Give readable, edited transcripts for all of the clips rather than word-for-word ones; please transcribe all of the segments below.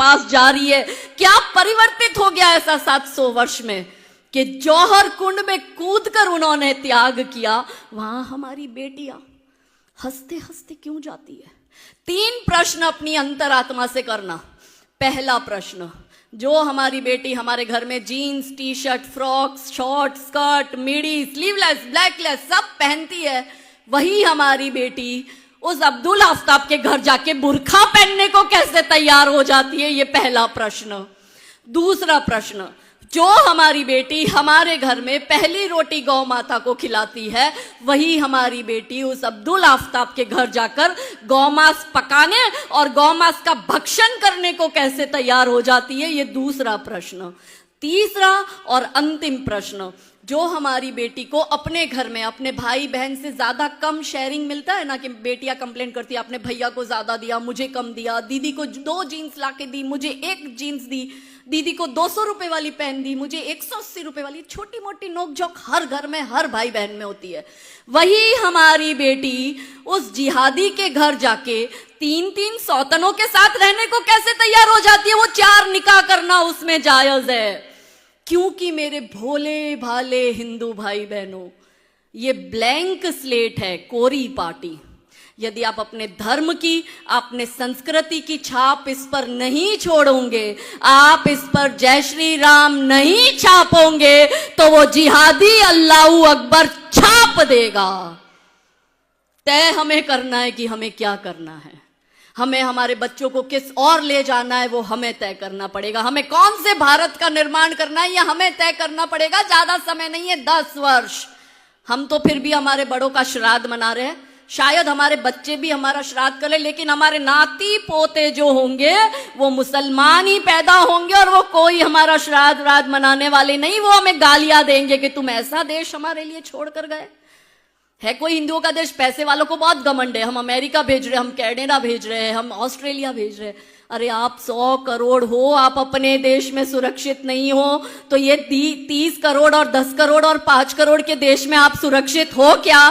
पास जा रही है। क्या परिवर्तित हो गया ऐसा 700 वर्ष में कि जौहर कुंड में कूदकर उन्होंने त्याग किया। वहां हमारी बेटियां हंसते हंसते क्यों जाती है? 3 प्रश्न अपनी अंतरात्मा से करना। पहला प्रश्न, जो हमारी बेटी हमारे घर में jeans, T shirt, frocks, short, skirt, midi, sleeveless, backless सब पहनती है, वही हमारी बेटी उस अब्दुल आफ्ताब के घर जाके बुर्खा पहनने को कैसे तैयार हो जाती है? ये पहला प्रश्न। दूसरा प्रश्न, जो हमारी बेटी हमारे घर में पहली रोटी गौ माता को खिलाती है, वही हमारी बेटी उस अब्दुल आफ्ताब के घर जाकर गौमांस पकाने और गौमांस का भक्षण करने को कैसे तैयार हो जाती है? ये दूसरा प्रश्न। तीसरा और अंतिम प्रश्न, जो हमारी बेटी को अपने घर में अपने भाई बहन से ज्यादा कम शेयरिंग मिलता है ना, कि बेटियां कंप्लेन करती है आपने भैया को ज्यादा दिया, मुझे कम दिया, दीदी को 2 जीन्स लाके दी, मुझे 1 जीन्स दी, दीदी को 200 रुपए वाली पहन दी, मुझे 180 रुपए वाली। छोटी मोटी नोकझोंक हर घर में हर भाई बहन में होती है। वही हमारी बेटी उस जिहादी के घर जाके 3-3 सौतनों के साथ रहने को कैसे तैयार हो जाती है? वो 4 निकाह करना उसमें जायज है। क्योंकि मेरे भोले भाले हिंदू भाई बहनों, ये ब्लैंक स्लेट है, कोरी पार्टी। यदि आप अपने धर्म की, अपने संस्कृति की छाप इस पर नहीं छोड़ोगे, आप इस पर जय श्री राम नहीं छापोगे, तो वो जिहादी अल्लाहू अकबर छाप देगा। तय हमें करना है कि हमें क्या करना है। हमें हमारे बच्चों को किस और ले जाना है वो हमें तय करना पड़ेगा। हमें कौन से भारत का निर्माण करना है ये हमें तय करना पड़ेगा। ज्यादा समय नहीं है, 10 वर्ष। हम तो फिर भी हमारे बड़ों का श्राद्ध मना रहे हैं, शायद हमारे बच्चे भी हमारा श्राद्ध करें, लेकिन हमारे नाती पोते जो होंगे वो मुसलमान ही पैदा होंगे और वो कोई हमारा श्राद्ध राद मनाने वाले नहीं। वो हमें गालियां देंगे कि तुम ऐसा देश हमारे लिए छोड़ कर गए। है कोई हिंदुओं का देश? पैसे वालों को बहुत घमंड है, हम अमेरिका भेज रहे हैं, हम कनाडा भेज रहे हैं, हम ऑस्ट्रेलिया भेज रहे हैं। अरे आप 100 करोड़ हो, आप अपने देश में सुरक्षित नहीं हो, तो ये 30 करोड़ और 10 करोड़ और 5 करोड़ के देश में आप सुरक्षित हो क्या?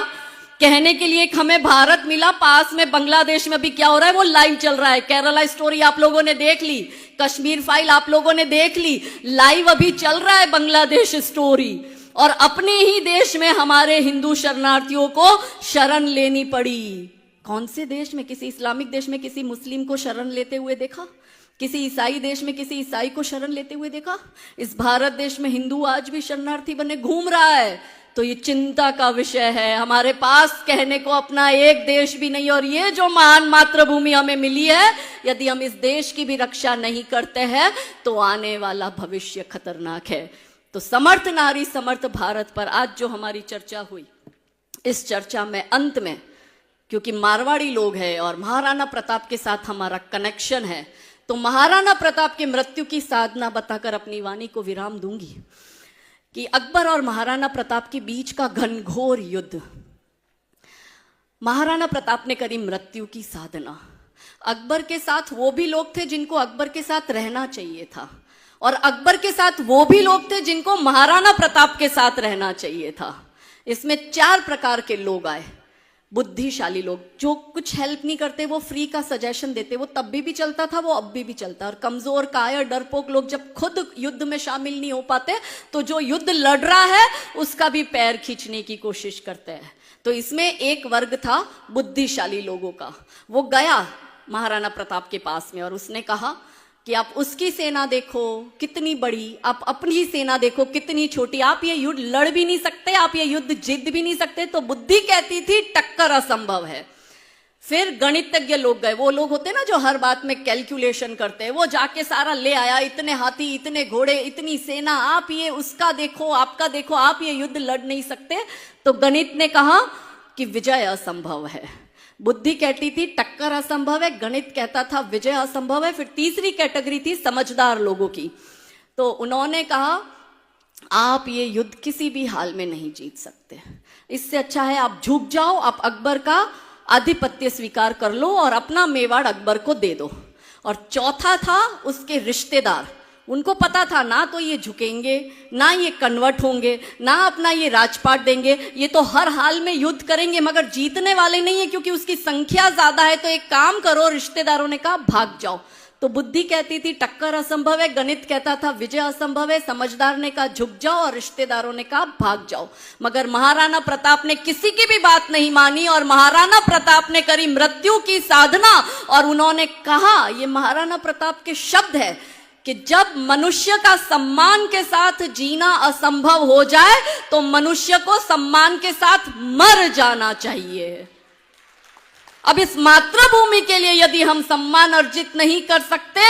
कहने के लिए हमें भारत मिला, पास में बांग्लादेश में भी क्या हो रहा है वो लाइव चल रहा है। केरला स्टोरी आप लोगों ने देख ली, कश्मीर फाइल आप लोगों ने देख ली, लाइव अभी चल रहा है बांग्लादेश स्टोरी। और अपने ही देश में हमारे हिंदू शरणार्थियों को शरण लेनी पड़ी। कौन से देश में? किसी इस्लामिक देश में किसी मुस्लिम को शरण लेते हुए देखा? किसी ईसाई देश में किसी ईसाई को शरण लेते हुए देखा? इस भारत देश में हिंदू आज भी शरणार्थी बने घूम रहा है। तो ये चिंता का विषय है। हमारे पास कहने को अपना एक देश भी नहीं, और ये जो महान मातृभूमि हमें मिली है, यदि हम इस देश की भी रक्षा नहीं करते हैं तो आने वाला भविष्य खतरनाक है। तो समर्थ नारी समर्थ भारत पर आज जो हमारी चर्चा हुई, इस चर्चा में अंत में, क्योंकि मारवाड़ी लोग हैं और महाराणा प्रताप के साथ हमारा कनेक्शन है, तो महाराणा प्रताप की मृत्यु की साधना बताकर अपनी वाणी को विराम दूंगी कि अकबर और महाराणा प्रताप के बीच का घनघोर युद्ध, महाराणा प्रताप ने करी मृत्यु की साधना। अकबर के साथ वो भी लोग थे जिनको अकबर के साथ रहना चाहिए था, और अकबर के साथ वो भी लोग थे जिनको महाराणा प्रताप के साथ रहना चाहिए था। इसमें 4 प्रकार के लोग आए। बुद्धिशाली लोग जो कुछ हेल्प नहीं करते, वो फ्री का सजेशन देते, वो तब भी चलता था, वो अब भी चलता। और कमजोर कायर डरपोक लोग जब खुद युद्ध में शामिल नहीं हो पाते, तो जो युद्ध लड़ रहा है उसका भी पैर खींचने की कोशिश करते हैं। तो इसमें एक वर्ग था बुद्धिशाली लोगों का। वो गया महाराणा प्रताप के पास में और उसने कहा कि आप उसकी सेना देखो कितनी बड़ी, आप अपनी सेना देखो कितनी छोटी, आप ये युद्ध लड़ भी नहीं सकते, आप ये युद्ध जीत भी नहीं सकते। तो बुद्धि कहती थी टक्कर असंभव है। फिर गणितज्ञ लोग गए, वो लोग होते ना जो हर बात में कैलकुलेशन करते हैं, वो जाके सारा ले आया, इतने हाथी, इतने घोड़े, इतनी सेना, आप ये उसका देखो, आपका देखो, आप ये युद्ध लड़ नहीं सकते। तो गणित ने कहा कि विजय असंभव है। बुद्धि कहती थी टक्कर असंभव है, गणित कहता था विजय असंभव है। फिर तीसरी कैटेगरी थी समझदार लोगों की। तो उन्होंने कहा आप ये युद्ध किसी भी हाल में नहीं जीत सकते, इससे अच्छा है आप झुक जाओ, आप अकबर का आधिपत्य स्वीकार कर लो और अपना मेवाड़ अकबर को दे दो। और चौथा था उसके रिश्तेदार, उनको पता था ना तो ये झुकेंगे, ना ये कन्वर्ट होंगे, ना अपना ये राजपाट देंगे, ये तो हर हाल में युद्ध करेंगे मगर जीतने वाले नहीं है क्योंकि उसकी संख्या ज्यादा है। तो एक काम करो, रिश्तेदारों ने कहा भाग जाओ। तो बुद्धि कहती थी टक्कर असंभव है, गणित कहता था विजय असंभव है, समझदार ने कहा झुक जाओ और रिश्तेदारों ने कहा भाग जाओ। मगर महाराणा प्रताप ने किसी की भी बात नहीं मानी और महाराणा प्रताप ने करी मृत्यु की साधना। और उन्होंने कहा, ये महाराणा प्रताप के शब्द है कि जब मनुष्य का सम्मान के साथ जीना असंभव हो जाए तो मनुष्य को सम्मान के साथ मर जाना चाहिए। अब इस मातृभूमि के लिए यदि हम सम्मान अर्जित नहीं कर सकते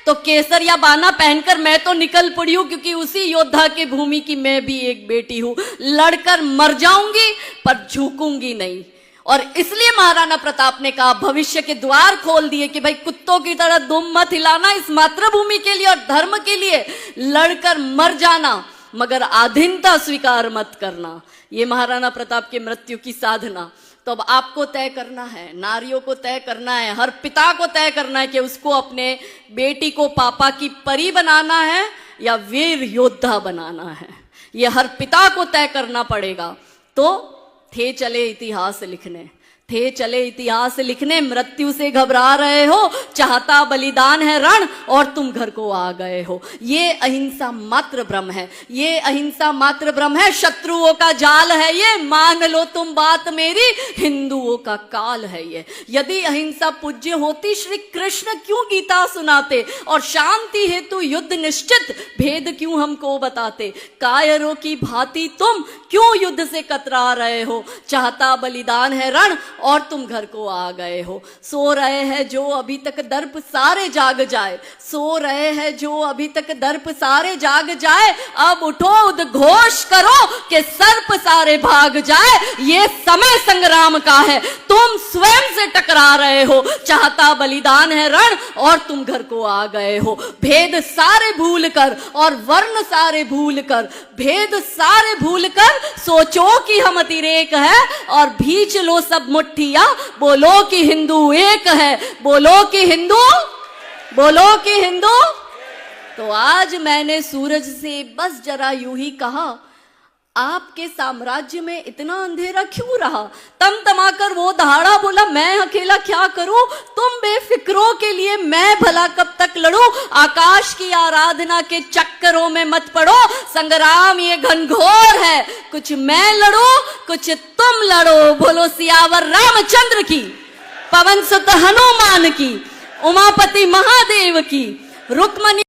तो केसर या बाना पहनकर मैं तो निकल पड़ी हूं, क्योंकि उसी योद्धा की भूमि की मैं भी एक बेटी हूं। लड़कर मर जाऊंगी पर झुकूंगी नहीं। और इसलिए महाराणा प्रताप ने कहा, भविष्य के द्वार खोल दिए कि भाई कुत्तों की तरह दुम मत हिलाना, इस मातृभूमि के लिए और धर्म के लिए लड़कर मर जाना, मगर आधीनता स्वीकार मत करना। ये महाराणा प्रताप की मृत्यु की साधना। तो अब आपको तय करना है, नारियों को तय करना है, हर पिता को तय करना है कि उसको अपने बेटी को पापा की परी बनाना है या वीर योद्धा बनाना है। ये हर पिता को तय करना पड़ेगा। तो थे चले इतिहास लिखने, थे चले इतिहास लिखने, मृत्यु से घबरा रहे हो, चाहता बलिदान है रण और तुम घर को आ गए हो। ये अहिंसा मात्र भ्रम है, ये अहिंसा मात्र भ्रम है, शत्रुओं का जाल है ये, मान लो तुम बात मेरी, हिंदुओं का काल है ये। यदि अहिंसा पूज्य होती श्री कृष्ण क्यों गीता सुनाते और शांति हेतु युद्ध निश्चित भेद क्यों हमको बताते। कायरों की भांति तुम क्यों युद्ध से कतरा रहे हो, चाहता बलिदान है रण और तुम घर को आ गए हो। सो रहे हैं जो अभी तक दर्प सारे जाग जाए, सो रहे हैं जो अभी तक दर्प सारे जाग जाए, अब उठो उद्घोष करो कि सर्प सारे भाग जाए। ये समय संग्राम का है, तुम स्वयं से टकरा रहे हो, चाहता बलिदान है रण और तुम घर को आ गए हो। भेद सारे भूल कर और वर्ण सारे भूल कर, भेद सारे भूल कर सोचो कि हम अतिरेक है और भींच लो सब मुट्ठिया, बोलो कि हिंदू एक है, बोलो कि हिंदू, बोलो कि हिंदू। तो आज मैंने सूरज से बस जरा यूं ही कहा, आपके साम्राज्य में इतना अंधेरा क्यों रहा। तमतमाकर वो दहाड़ा बोला, मैं अकेला क्या करूं, तुम बेफिक्रों के लिए मैं भला कब तक लड़ूं। आकाश की आराधना के चक्करों में मत पड़ो, संग्राम ये घनघोर है, कुछ मैं लड़ूं कुछ तुम लड़ो। बोलो सियावर रामचंद्र की, पवन सुत हनुमान की, उमापति महादेव की, रुक्मणी